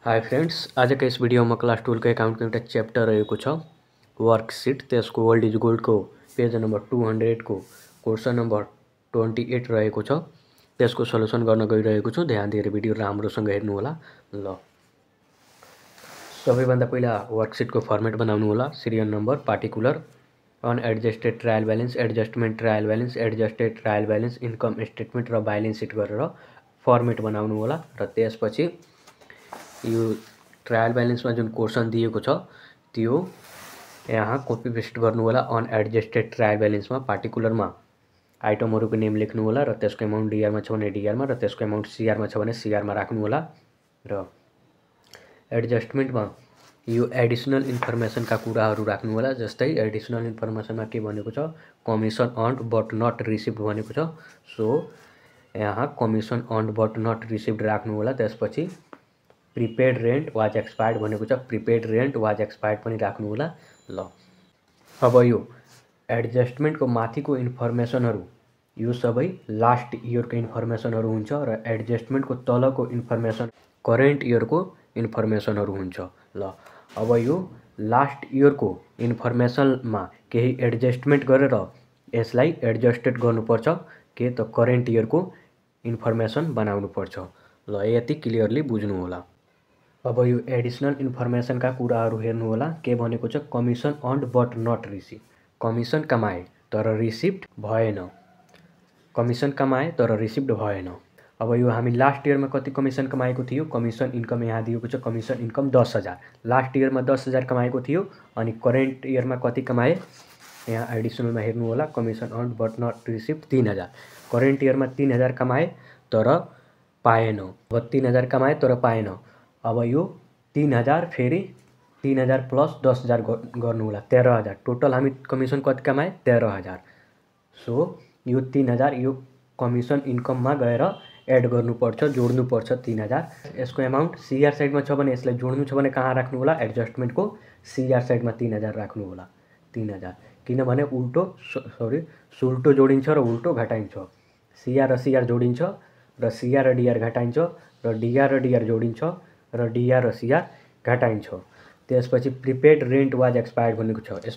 Hi friends, आज के इस video में क्लास 12 के अकाउंट के चैप्टर रहेको छ वर्कशीट। त्यसको ओल्ड इज गोल्ड को पेज नंबर 200 को क्वेश्चन नंबर 28 रहेको छ। त्यसको सल्युसन गर्न गइरहेको छु। ध्यान दिएर भिडियो राम्रोसँग हेर्नु होला। ल सबैभन्दा पहिला वर्कशीट को फर्मेट बनाउनु होला। Serial number, particular, unadjusted trial balance, adjustment trial balance, adjusted trial balance, income statement र बैलेंस शीट गरेर फर्मेट बनाउनु होला। र त्यसपछि यो ट्रायल बैलेंस में जो क्वेश्चन दिएको छ त्यो यहाँ कपी पेस्ट गर्नु होला। अनएडजस्टेड ट्रायल बैलेंस में पार्टिकुलर में आइटमहरुको नेम लेख्नु होला र त्यसको अमाउन्ट डीआर में छ भने डीआर में र त्यसको अमाउन्ट सीआर में छ भने सीआर में राख्नु होला। र एडजस्टमेंट में यो एडिशनल इन्फर्मेसन का कुराहरु राख्नु होला। जस्तै एडिशनल इन्फर्मेसन में के भनेको छ, commission earned but not received भनेको छ। सो यहाँ commission earned but not received राख्नु होला। त्यसपछि प्रीपेड रेंट वाज एक्सपायर्ड भनेको छ, प्रीपेड रेंट वाज एक्सपायर्ड पनि राख्नु होला। ल अब यो एडजस्टमेंट को माथि को इन्फर्मेसनहरु यो सबै लास्ट इयर को इन्फर्मेसनहरु हुन्छ र एडजस्टमेंट को तल को इन्फर्मेसन करेन्ट इयर को इन्फर्मेसनहरु हुन्छ। ल अब यो लास्ट इयर को इन्फर्मेसन में केही एडजस्टमेंट गरेर यसलाई एडजस्टेड गर्नुपर्छ के त करेन्ट इयर को इन्फर्मेसन बनाउनु पर्छ। ल यति क्लियरली बुझ्नु होला। अब यो एडिशनल इन्फर्मेसन का कुराहरु हेर्नु होला। के भनेको छ, commission earned but not receive, commission कमाए तर रिसिभ्ड भएन, कमिसन कमाए तर रिसिभ्ड भएन। अब यो हामी लास्ट इयर में कति कमिसन कमाएको थियो, कमिसन इन्कम यहाँ दिएको छ, कमिसन इन्कम 10,000, लास्ट इयर में 10,000 कमाएको थियो। अनि करेन्ट इयर में कति कमाए यहाँ एडिशनल में हेर्नु होला। Commission earned but not received 3,000, current year में 3,000 कमाए तर पाएन। अब 3,000 कमाए तर पाएन। अब यो 3,000 फेरि 3,000 प्लस 10,000 गर्नु होला, 13,000। टोटल हामी कमिसन कति कमाए, 13,000। सो यो 3,000 यो कमिसन इन्कम में गएर एड गर्नुपर्छ, जोड्नुपर्छ 3,000। यसको अमाउन्ट सीआर साइड में छ भने यसलाई जोड्नु छ भने कहाँ राख्नु होला, एडजस्टमेंट को सीआर साइड में 3,000 राख्नु होला। 3,000 किनभने उल्टो सुल्टो जोडिन्छ र उल्टो घटाइन्छ। सीआर र सीआर जोडिन्छ र सीआर र डीआर घटाइन्छ र डीआर र डीआर जोडिन्छ र डीआर र सीआर घटाइन्छ। त्यसपछि प्रिपेड रेंट वाज एक्सपायर्ड भनेको छ।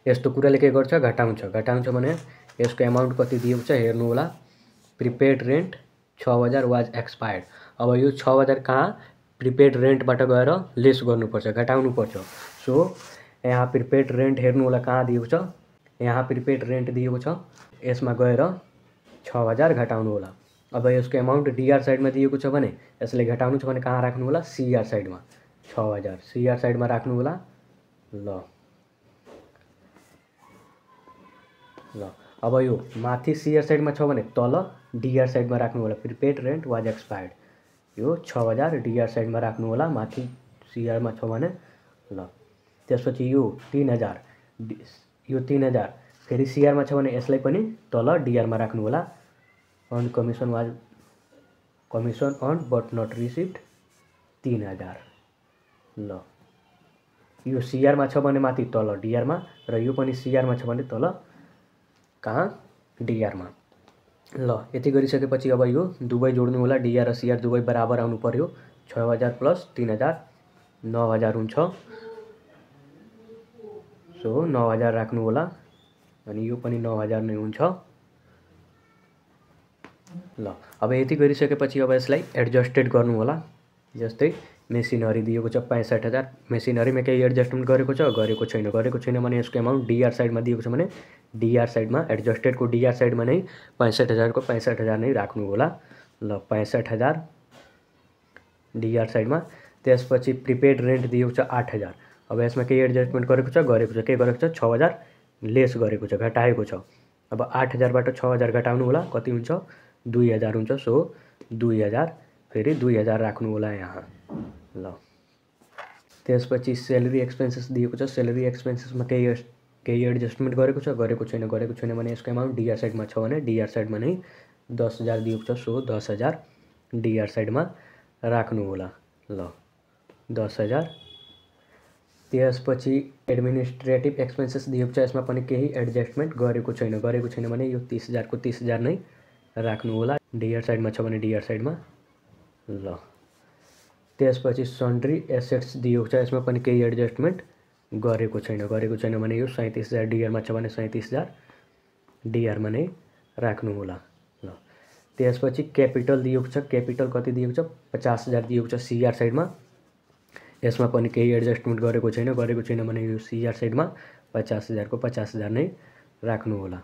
यस्तो कुराले के गर्छ, घटाउँछ। घटाउँछ भने यसको अमाउन्ट कति दिएको छ हेर्नु होला। Prepaid rent 6,000 was expired. अब यो 6,000 कहाँ प्रिपेड रेंटबाट गएर लेस गर्नुपर्छ, घटाउनुपर्छ। सो यहाँ प्रिपेड रेंट हेर्नु होला कहाँ दिएको छ, यहाँ प्रिपेड रेंट दिएको छ, यसमा गएर 6,000 घटाउनु होला। अब यसको अमाउन्ट डीआर साइड में दिएको छ भने यसले घटाउनु छ भने कहाँ राख्नु होला, सीआर साइड में 6,000 सीआर साइड में राख्नु होला। ल अब यो माथि सीआर साइड में छ भने तल डीआर साइड में राख्नु होला। प्रिपेड रेंट वाज एक्सपायर्ड यो 6,000 डीआर साइड में राख्नु होला, माथि सीआर में छ भने। ल त्यसपछि यो 3,000 फेरि सीआर में छ भने यसलाई पनि तल डीआर में राख्नु होला। Earn commission was commission earn but not received 3,000। ल यो सीआर में छ भने माथि तल डीआर में र यो पनि सीआर में छ भने तल कहाँ डीआर में। ल यति गरिसकेपछि अब यो दुवै जोड्नु होला। डीआर र सीआर दुवै बराबर आउनु पर्यो। 6,000 प्लस 3,000 9,000 हुन्छ। सो 9,000 राख्नु होला अनि यो पनि 9,000 नै हुन्छ। ल अब यति गरिसकेपछि अब यसलाई एडजस्टेड गर्नु होला। जस्तै मेसिनरी दिएको छ 65,000, मेसिनरी में केही एडजस्टमेंट गरेको छ, गरेको छैन भने यसको अमाउन्ट डीआर साइड में दिएको छ भने डीआर साइड में एडजस्टेड को डीआर साइड में नै 65,000 को 65,000 नै राख्नु होला। ल 65,000 डीआर साइड में। त्यसपछि प्रिपेड रेंट दिएको छ 8,000। अब यसमा केही एडजस्टमेंट गरेको छ, के गरेको छ, 6,000 लेस गरेको छ, घटाएको छ। अब 8,000 बाट 6,000 घटाउनु होला, कति हुन्छ, 2,000 हुन्छ। सो 2,000 फेरि 2,000 राख्नु होला यहाँ। ल त्यसपछि सैलरी एक्सपेन्सेस दिएको छ। सैलरी एक्सपेन्सेस में केही एडजस्टमेंट गरेको छैन भने यसको अमाउन्ट डीआर साइड में छ भने डीआर साइड में नै 10,000 दिएको छ। सो 10,000 डीआर साइड में राख्नु होला। ल 10,000। त्यसपछि एडमिनिस्ट्रेटिभ एक्सपेन्सेस दिएको छ, यसमा पनि केही एडजस्टमेंट गरेको छैन भने यो 30,000 को 30,000 नै राख्नु होला। डीआर साइड में छ भने डीआर साइड में। ल त्यसपछि सन्ड्री एसेट्स दिएको छ, यसमा पनि केही एडजस्टमेन्ट गरेको छैन भने यो 37,000 डिआरमा छ भने 37,000 डिआरमा नै राख्नु होला। ल त्यसपछि क्यापिटल दिएको छ, क्यापिटल कति दिएको छ 50,000 दिएको छ सिआर साइडमा, यसमा पनि केही एडजस्टमेन्ट गरेको छैन भने यो सिआर साइडमा 50,000 को 50,000 नै राख्नु होला।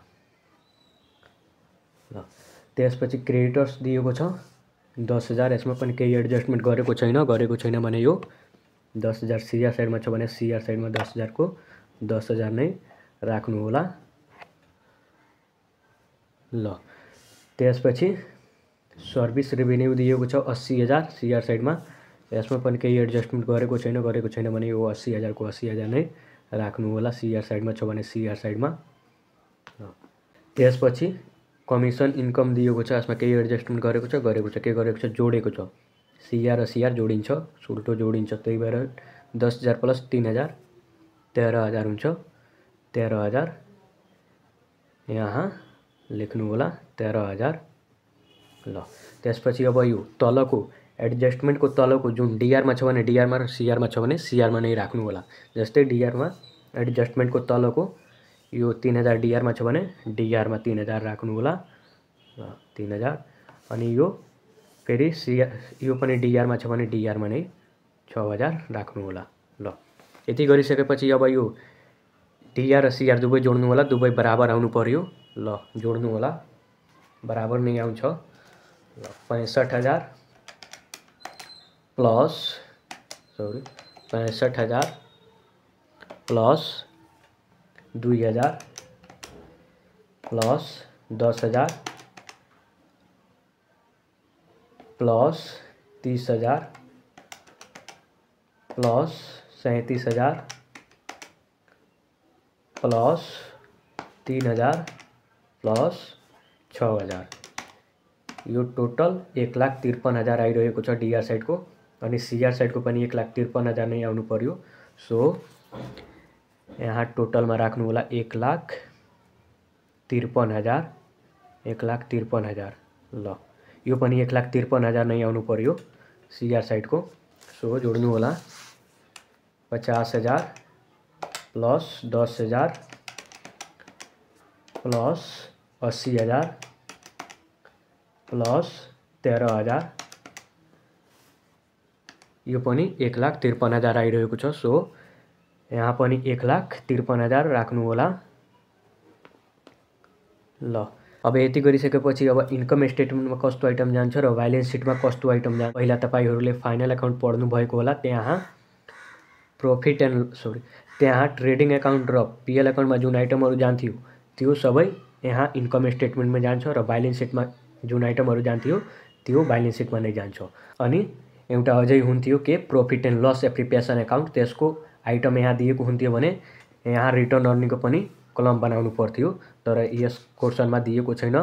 ल त्यसपछि क्रेडिटर्स दिएको छ 10,000, यसमा पनि केही एडजस्टमेन्ट गरेको छैन भने यो 10,000 सिआर साइडमा छ भने सिआर साइडमा 10,000 को 10,000 नै राख्नु होला। ल त्यसपछि सर्भिस रेभेन्यू दिएको छ 80,000 सिआर साइडमा, यसमा पनि केही एडजस्टमेन्ट गरेको छैन भने यो 80,000 को 80,000 नै राख्नु होला सिआर साइडमा छ भने सिआर साइडमा। त्यसपछि कमिसन इन्कम दिएको छ, यसमा केही एडजस्टमेन्ट गरेको छ जोडेको छ, सिआर र सिआर जोडिन्छ, उल्टो जोडिन्छ, त्यही भएर 10,000 प्लस 3,000 13,000 हुन्छ, 13,000 यहाँ लेख्नु होला 13,000। ल त्यसपछि अब यो तलको एडजस्टमेन्टको तलको जुन डिआरमा छ भने डिआरमा र सिआरमा छ भने सिआरमा नै राख्नु होला। जस्तै डिआरमा एडजस्टमेन्टको तलको यो 3,000 डिआरमा छ भने डिआरमा 3,000 राख्नु होला, 3,000। अनि यो फेरि सिआर यो पनि डिआरमा छ भने डिआरमा नै 6,000 राख्नु होला। ल यति गरिसकेपछि अब यो डिआर र सिआर दुवै जोड्नु होला, दुवै बराबर आउनु पर्यो। ल जोड्नु होला, बराबर नै आउँछ। ल 65,000 plus 65,000 plus 2,000 plus 10,000 plus 30,000 plus 37,000 plus 3,000 plus 6,000, यो टोटल 1,53,000 आइरहेको छ डिआर साइडको, अनि सिआर साइडको पनि 1,53,000 नै आउनु पर्यो। सो यहाँ टोटलमा राख्नु होला 1,53,000, 1,53,000। ल यो पनि 1,53,000 नै आउनु पर्यो सिआर साइडको। सो जोड्नु होला 50,000 प्लस 10,000 प्लस 80,000 प्लस 13,000, यो पनि 1,53,000 आइरहेको छ। सो यहाँ पनि 1,53,000 राख्नु होला। ल अब यति गरिसकेपछि अब इन्कम स्टेटमेन्टमा कस्तो आइटम जान्छ र ब्यालेन्स सिटमा कस्तो आइटम जान्छ, पहिला तपाईहरुले फाइनल अकाउन्ट पढ्नु भएको होला, त्यहाँ त्यहाँ ट्रेडिङ अकाउन्ट र पीएल अकाउन्टमा जुन आइटमहरु जान्थ्यो त्यो सबै यहाँ इन्कम स्टेटमेन्टमा जान्छ र ब्यालेन्स सिटमा जुन आइटमहरु जान्थ्यो त्यो ब्यालेन्स सिटमा नै जान्छ। अनि एउटा अझै हुन्थ्यो के profit and loss appreciation account, त्यसको आइटम यहाँ दिएको हुन्थ्यो भने यहाँ रिटर्न अर्निङको पनि कलम बनाउनु पर्थ्यो, तर यस क्वेशनमा दिएको छैन,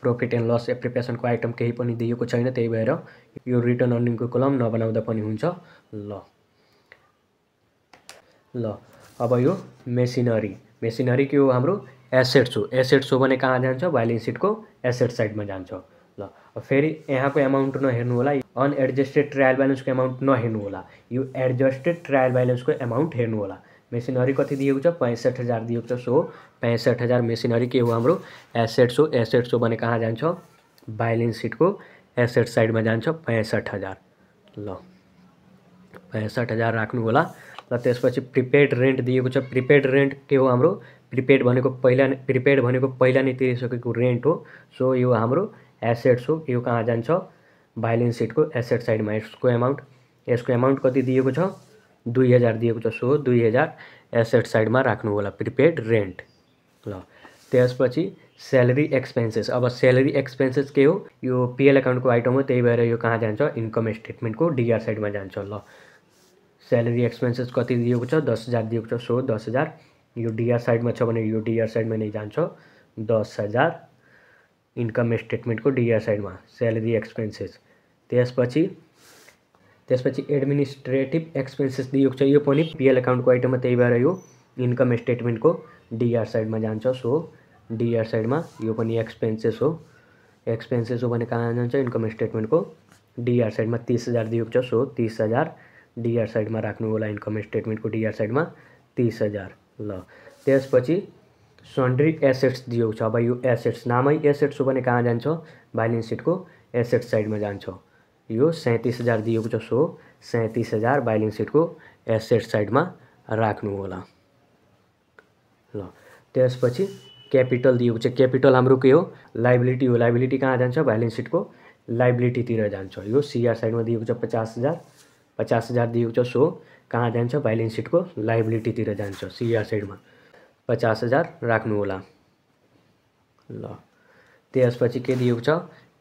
प्रॉफिट एन्ड लस एप्रिसिएसनको आइटम केही पनि दिएको छैन, त्यही भएर यो रिटर्न अर्निङको कलम नबनाउँदा पनि हुन्छ। ल अब यो मेसिनरी के हो, हाम्रो एसेट्स हो। एसेट्स हो भने कहाँ जान्छ, ब्यालेन्स सिटको एसेट साइडमा जान्छ। ल फेरि यहाँको अमाउन्ट नहेर्नु होला, अनएडजस्टेड ट्रायल ब्यालेन्सको अमाउन्ट नहेर्नु होला, यो एडजस्टेड ट्रायल ब्यालेन्सको अमाउन्ट हेर्नु होला। मेसिनरी कति दिएको छ, 65,000 दिएको छ। सो 65,000 मेसिनरी के हो, हाम्रो एसेट्स हो। एसेट्स हो भने कहाँ जान्छ, ब्यालेन्स सिटको एसेट साइडमा जान्छ 65,000। ल 65,000 राख्नु होला। र त्यसपछि प्रिपेड रेन्ट दिएको छ। प्रिपेड रेन्ट के हो, हाम्रो प्रिपेड भनेको पहिला नै तिरिसकेको रेन्ट हो। सो यो हाम्रो एसेट्स हो, यो कहाँ जान्छ, ब्यालेन्स सिटको एसेट साइडमा। यसको अमाउन्ट कति दिएको छ, 2,000 दिएको छ। सो 2,000 एसेट साइडमा राख्नु होला प्रिपेड रेन्ट। ल त्यसपछि स्यालेरी एक्सपेन्सेस। अब स्यालेरी एक्सपेन्सेस के हो, यो पीएल अकाउन्टको आइटम हो, त्यही भएर यो कहाँ जान्छ, इन्कम स्टेटमेन्टको डीआर साइडमा जान्छ। ल स्यालेरी एक्सपेन्सेस कति दिएको छ, 10,000 दिएको छ। सो 10,000 यो डीआर साइडमा छ भने यो डीआर साइडमा नै जान्छ, 10,000 इन्कम स्टेटमेन्टको डीआर साइडमा स्यालेरी एक्सपेन्सेस। त्यसपछि एडमिनिस्ट्रेटिभ एक्सपेन्सेस दिएको छ, यो पनि पीएल अकाउन्टको आइटम हो, त्यही भएर यो इन्कम स्टेटमेन्टको डीआर साइडमा जान्छ। सो डीआर साइडमा यो पनि एक्सपेन्सेस हो। एक्सपेन्सेस हो भने कहाँ जान्छ, इन्कम स्टेटमेन्टको डीआर साइडमा 30,000 दिएको छ, सो 30,000 डीआर साइडमा राख्नु होला। इन्कम स्टेटमेन्टको डीआर साइडमा 30,000। ल त्यसपछि सन्ड्री एसेट्स दिएको छ। अब यो एसेट्स नामै एसेट्स हो भने कहाँ जान्छ? ब्यालेन्स सिटको एसेट्स साइडमा जान्छ। यो 37,000 दिएको छ, सो 37,000 ब्यालेन्स सिटको एसेट्स साइडमा राख्नु होला। ल त्यसपछि क्यापिटल दिएको छ। क्यापिटल हाम्रो के हो? लाइबिलिटी हो। लाइबिलिटी कहाँ जान्छ? ब्यालेन्स सिटको लाइबिलिटीतिर जान्छ। यो सीआर साइडमा दिएको छ 50,000, 50,000 दिएको छ, सो कहाँ जान्छ? ब्यालेन्स सिटको लाइबिलिटीतिर जान्छ। सीआर साइडमा 50,000 राख्नु होला। ल त्यसपछि के दिएको छ?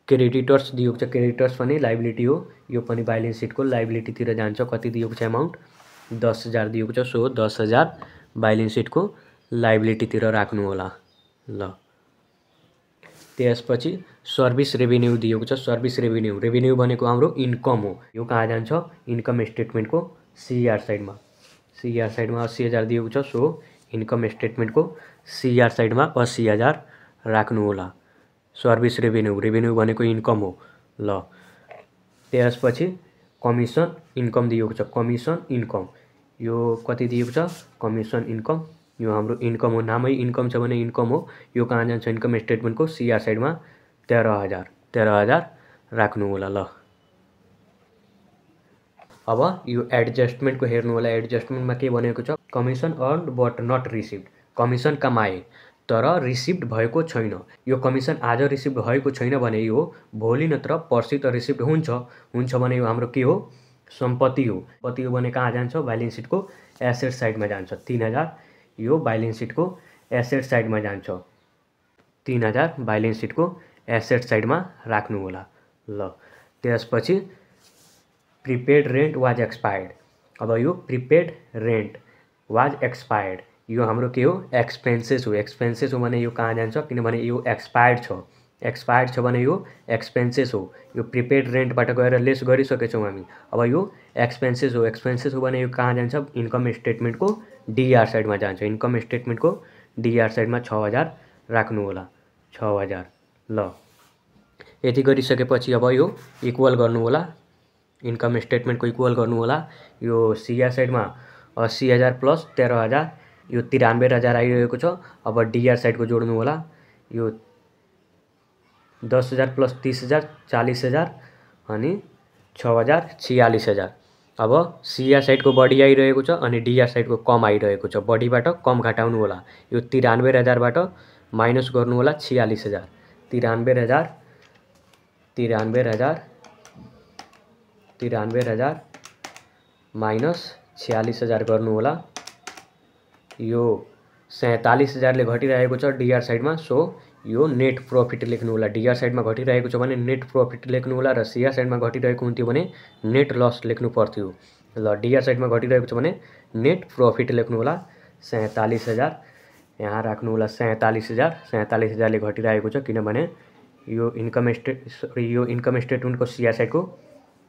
क्रेडिटर्स दिएको छ। क्रेडिटर्स पनि लाइबिलिटी हो, यो पनि ब्यालेन्स सिटको लाइबिलिटीतिर जान्छ। कति दिएको छ अमाउन्ट? 10,000 दिएको छ, सो 10,000 ब्यालेन्स सिटको लाइबिलिटीतिर राख्नु होला। ल त्यसपछि सर्भिस रेभिन्यू दिएको छ। सर्भिस रेभिन्यू, रेभिन्यू भनेको हाम्रो इन्कम हो। यो कहाँ जान्छ? इन्कम स्टेटमेन्टको सीआर साइडमा। सीआर साइडमा 80,000 दिएको छ, सो इन्कम स्टेटमेन्टको सीआर साइडमा 80,000 राख्नु होला। सर्भिस रेभिन्यू, रेभिन्यू भनेको इन्कम हो। ल त्यसपछि कमिसन इन्कम दिएको छ। कमिसन इन्कम, यो कति दिएको छ? कमिसन इन्कम, यो हाम्रो इन्कम हो। नामै इन्कम छ भने इन्कम हो। यो कहाँ जान्छ? इन्कम स्टेटमेन्टको सीआर साइडमा 13,000 राख्नु होला। ल अब यो एडजस्टमेन्टको हेर्नु होला। एडजस्टमेन्टमा के भनेको छ? Commission earned but not received. Commission कमाए तर रिसिभ्ड भएको छैन। यो कमिसन आज रिसिभ भएको छैन भने यो भोलि नत्र पर्सि त रिसिभ हुन्छ भने यो हाम्रो के हो? सम्पत्ति हो। सम्पत्ति हो भने कहाँ जान्छ? ब्यालेन्स सिटको एसेट साइडमा जान्छ। 3,000 यो ब्यालेन्स सिटको एसेट साइडमा जान्छ। 3,000 ब्यालेन्स सिटको एसेट साइडमा राख्नु होला। ल त्यसपछि प्रिपेड रेन्ट वाज एक्सपायर्ड। अब यो प्रिपेड रेन्ट वाज एक्सपायर्ड, यो हाम्रो के हो? एक्सपेन्सेस हो। एक्सपेन्सेस हो भने यो कहाँ जान्छ? किनभने यो एक्सपायर्ड छ। एक्सपायर्ड छ भने यो एक्सपेन्सेस हो। यो प्रिपेड रेन्टबाट गएर लेस गरिसकेछौँ हामी। अब यो एक्सपेन्सेस हो। एक्सपेन्सेस हो भने यो कहाँ जान्छ? इन्कम स्टेटमेन्टको डीआर साइडमा जान्छ। इन्कम स्टेटमेन्टको डीआर साइडमा 6,000 राख्नु होला। 6,000। ल यति गरिसकेपछि अब यो इक्वल गर्नु होला। इन्कम स्टेटमेन्टको इक्वल गर्नु होला। यो सीआर साइडमा 80,000 प्लस 13,000, यो 93,000 आइरहेको छ। अब डीआर साइडको जोड्नु होला। यो 10,000 प्लस 30,000 40,000 अनि 6,000 46,000। अब सीआर साइडको बढी आइरहेको छ अनि डीआर साइडको कम आइरहेको छ। बढीबाट कम घटाउनु होला। यो 93,000बाट माइनस गर्नु होला 46,000। 93,000 माइनस 46,000 गर्नु होला। यो 47,000ले घटिरहेको छ डीआर साइडमा, सो यो नेट प्रॉफिट लेख्नु होला। डीआर साइडमा घटिरहेको छ भने नेट प्रॉफिट लेख्नु होला र सीआर साइडमा घटिरहेको हुन्थ्यो भने नेट लस लेख्नु पर्थ्यो। ल डीआर साइडमा घटिरहेको छ भने नेट प्रॉफिट लेख्नु होला। 47,000 यहाँ राख्नु होला। 47,000ले घटिरहेको छ किनभने यो इन्कम स्टेटमेन्टको सीआर साइडको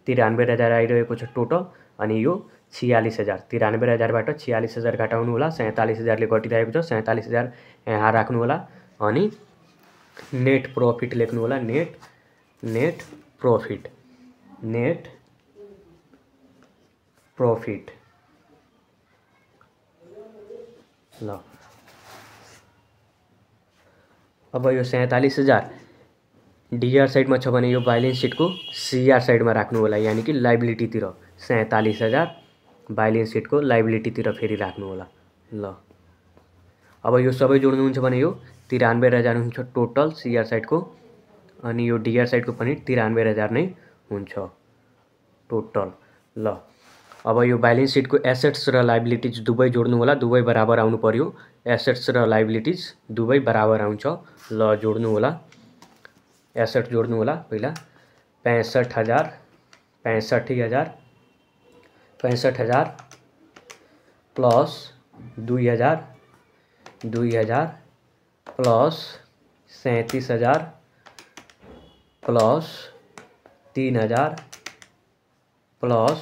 93,000 आइरहेको छ टोटल अनि यो 46,000। 93,000बाट 46,000 घटाउनु होला। 47,000ले घटिरहेको छ। 47,000 यहाँ राख्नु होला अनि नेट प्रॉफिट लेख्नु होला। नेट प्रॉफिट ल अब यो 47,000 डीआर साइडमा छ भने यो ब्यालेन्स सिटको सीआर साइडमा राख्नु होला, यानी कि लाइबिलिटीतिर। 47,000 ब्यालेन्स सिटको लाइबिलिटीतिर फेरि राख्नु होला। ल अब यो सबै जोड्नुहुन्छ भने यो 93,000 हुन्छ टोटल सीआर साइडको अनि यो डीआर साइडको पनि 93,000 नै हुन्छ टोटल। ल अब यो ब्यालेन्स सिटको एसेट्स र लाइबिलिटिज दुवै जोड्नु होला। दुवै बराबर आउनु पर्यो। एसेट्स र लाइबिलिटिज दुवै बराबर आउँछ। ल जोड्नु होला। एसेट जोड्नु होला। पहिला 65,000 प्लस 2,000 प्लस 37,000 प्लस 3,000 प्लस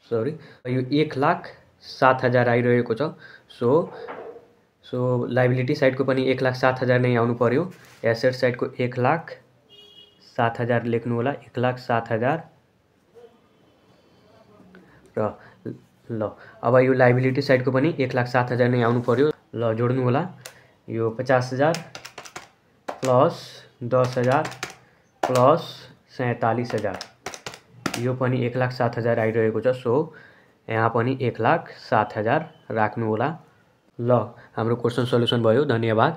यो 1,07,000 आइरहेको छ। सो लाइबिलिटी साइडको पनि 1,07,000 नै आउनु पर्यो। एसेट साइडको 1,07,000 लेख्नु होला। 1,07,000 र ल अब यो लाइबिलिटी साइडको पनि 1,07,000 नै आउनु पर्यो। ल जोड्नु होला, यो 50,000 प्लस 10,000 प्लस 47,000, यो पनि 1,07,000 आइरहेको छ। सो यहाँ पनि 1,07,000 राख्नु होला। ल हाम्रो क्वेसन सल्युसन भयो। धन्यवाद।